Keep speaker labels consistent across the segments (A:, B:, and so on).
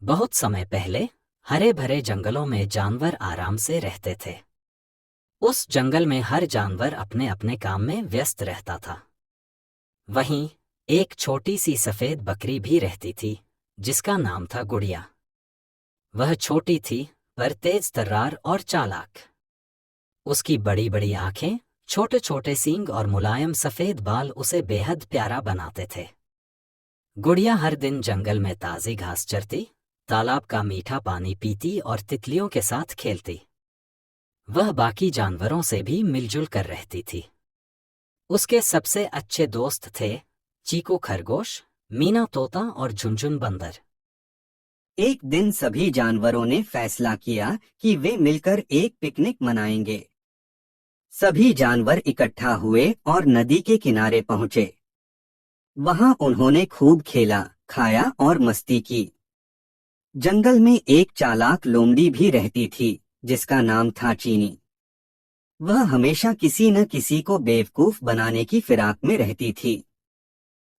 A: बहुत समय पहले हरे भरे जंगलों में जानवर आराम से रहते थे। उस जंगल में हर जानवर अपने अपने काम में व्यस्त रहता था। वहीं एक छोटी सी सफेद बकरी भी रहती थी, जिसका नाम था गुड़िया। वह छोटी थी, पर तेज तर्रार और चालाक। उसकी बड़ी बड़ी आंखें, छोटे छोटे सींग और मुलायम सफेद बाल उसे बेहद प्यारा बनाते थे। गुड़िया हर दिन जंगल में ताज़ी घास चरती, तालाब का मीठा पानी पीती और तितलियों के साथ खेलती। वह बाकी जानवरों से भी मिलजुल कर रहती थी। उसके सबसे अच्छे दोस्त थे चीकू खरगोश, मीना तोता और झुनझुन बंदर।
B: एक दिन सभी जानवरों ने फैसला किया कि वे मिलकर एक पिकनिक मनाएंगे। सभी जानवर इकट्ठा हुए और नदी के किनारे पहुंचे। वहां उन्होंने खूब खेला, खाया और मस्ती की। जंगल में एक चालाक लोमड़ी भी रहती थी, जिसका नाम था चीनी। वह हमेशा किसी न किसी को बेवकूफ बनाने की फिराक में रहती थी।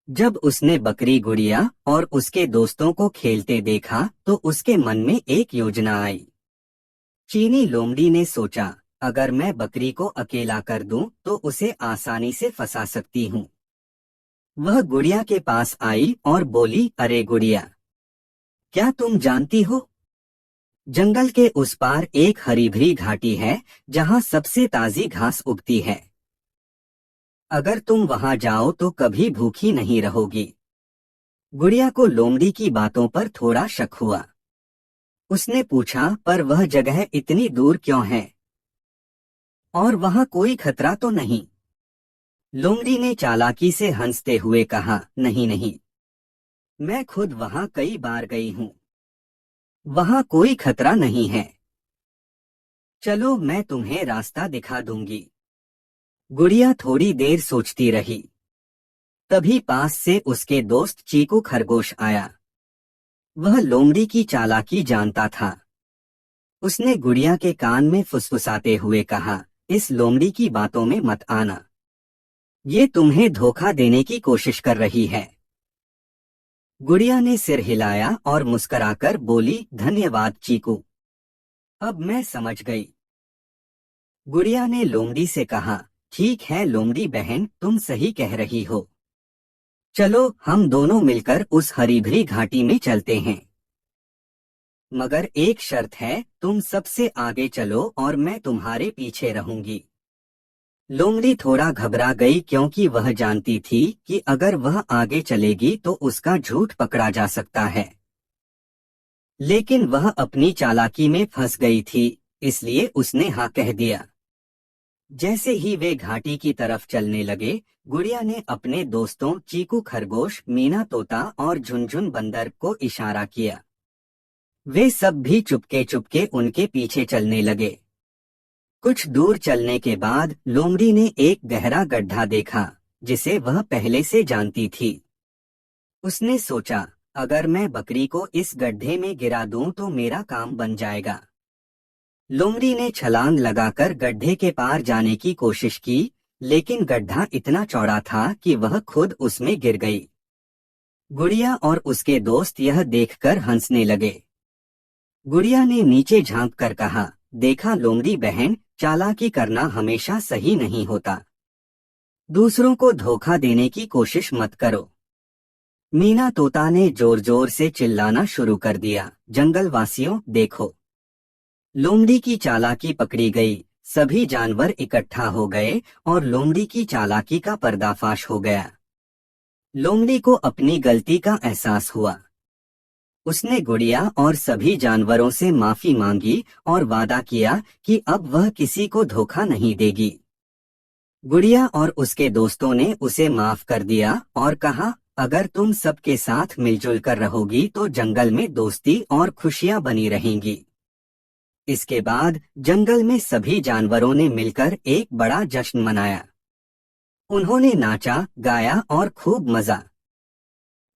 B: जब उसने बकरी गुड़िया और उसके दोस्तों को खेलते देखा तो उसके मन में एक योजना आई। चीनी लोमड़ी ने सोचा, अगर मैं बकरी को अकेला कर दूं तो उसे आसानी से फंसा सकती हूँ। वह गुड़िया के पास आई और बोली, अरे गुड़िया, क्या तुम जानती हो, जंगल के उस पार एक हरी भरी घाटी है जहाँ सबसे ताजी घास उगती है। अगर तुम वहां जाओ तो कभी भूखी नहीं रहोगी। गुड़िया को लोमड़ी की बातों पर थोड़ा शक हुआ। उसने पूछा, पर वह जगह इतनी दूर क्यों है और वहां कोई खतरा तो नहीं? लोमड़ी ने चालाकी से हंसते हुए कहा, नहीं नहीं, मैं खुद वहां कई बार गई हूँ। वहां कोई खतरा नहीं है। चलो मैं तुम्हें रास्ता दिखा दूंगी। गुड़िया थोड़ी देर सोचती रही। तभी पास से उसके दोस्त चीकू खरगोश आया। वह लोमड़ी की चालाकी जानता था। उसने गुड़िया के कान में फुसफुसाते हुए कहा, इस लोमड़ी की बातों में मत आना। ये तुम्हें धोखा देने की कोशिश कर रही है। गुड़िया ने सिर हिलाया और मुस्कुराकर बोली, धन्यवाद चीकू, अब मैं समझ गई। गुड़िया ने लोमड़ी से कहा, ठीक है लोमड़ी बहन, तुम सही कह रही हो। चलो हम दोनों मिलकर उस हरी भरी घाटी में चलते हैं। मगर एक शर्त है, तुम सबसे आगे चलो और मैं तुम्हारे पीछे रहूंगी। लोमड़ी थोड़ा घबरा गई, क्योंकि वह जानती थी कि अगर वह आगे चलेगी तो उसका झूठ पकड़ा जा सकता है। लेकिन वह अपनी चालाकी में फंस गई थी, इसलिए उसने हाँ कह दिया। जैसे ही वे घाटी की तरफ चलने लगे, गुड़िया ने अपने दोस्तों चीकू खरगोश, मीना तोता और झुनझुन बंदर को इशारा किया। वे सब भी चुपके चुपके उनके पीछे चलने लगे। कुछ दूर चलने के बाद लोमड़ी ने एक गहरा गड्ढा देखा, जिसे वह पहले से जानती थी। उसने सोचा, अगर मैं बकरी को इस गड्ढे में गिरा दूं तो मेरा काम बन जाएगा। लोमड़ी ने छलांग लगाकर गड्ढे के पार जाने की कोशिश की, लेकिन गड्ढा इतना चौड़ा था कि वह खुद उसमें गिर गई। गुड़िया और उसके दोस्त यह देखकर हंसने लगे। गुड़िया ने नीचे झांक कर कहा, देखा लोमड़ी बहन, चालाकी करना हमेशा सही नहीं होता। दूसरों को धोखा देने की कोशिश मत करो। मीना तोता ने जोर जोर से चिल्लाना शुरू कर दिया, जंगल वासियों देखो, लोमड़ी की चालाकी पकड़ी गई। सभी जानवर इकट्ठा हो गए और लोमड़ी की चालाकी का पर्दाफाश हो गया। लोमड़ी को अपनी गलती का एहसास हुआ। उसने गुड़िया और सभी जानवरों से माफी मांगी और वादा किया कि अब वह किसी को धोखा नहीं देगी। गुड़िया और उसके दोस्तों ने उसे माफ कर दिया और कहा, अगर तुम सबके साथ मिलजुल कर रहोगी तो जंगल में दोस्ती और खुशियां बनी रहेंगी। इसके बाद जंगल में सभी जानवरों ने मिलकर एक बड़ा जश्न मनाया। उन्होंने नाचा, गाया और खूब मजा।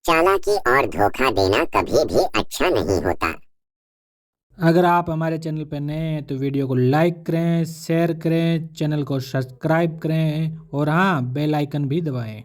C: चालाकी और धोखा देना कभी भी अच्छा नहीं होता।
D: अगर आप हमारे चैनल पर नए हैं तो वीडियो को लाइक करें, शेयर करें, चैनल को सब्सक्राइब करें और हाँ, बेल आइकन भी दबाएं।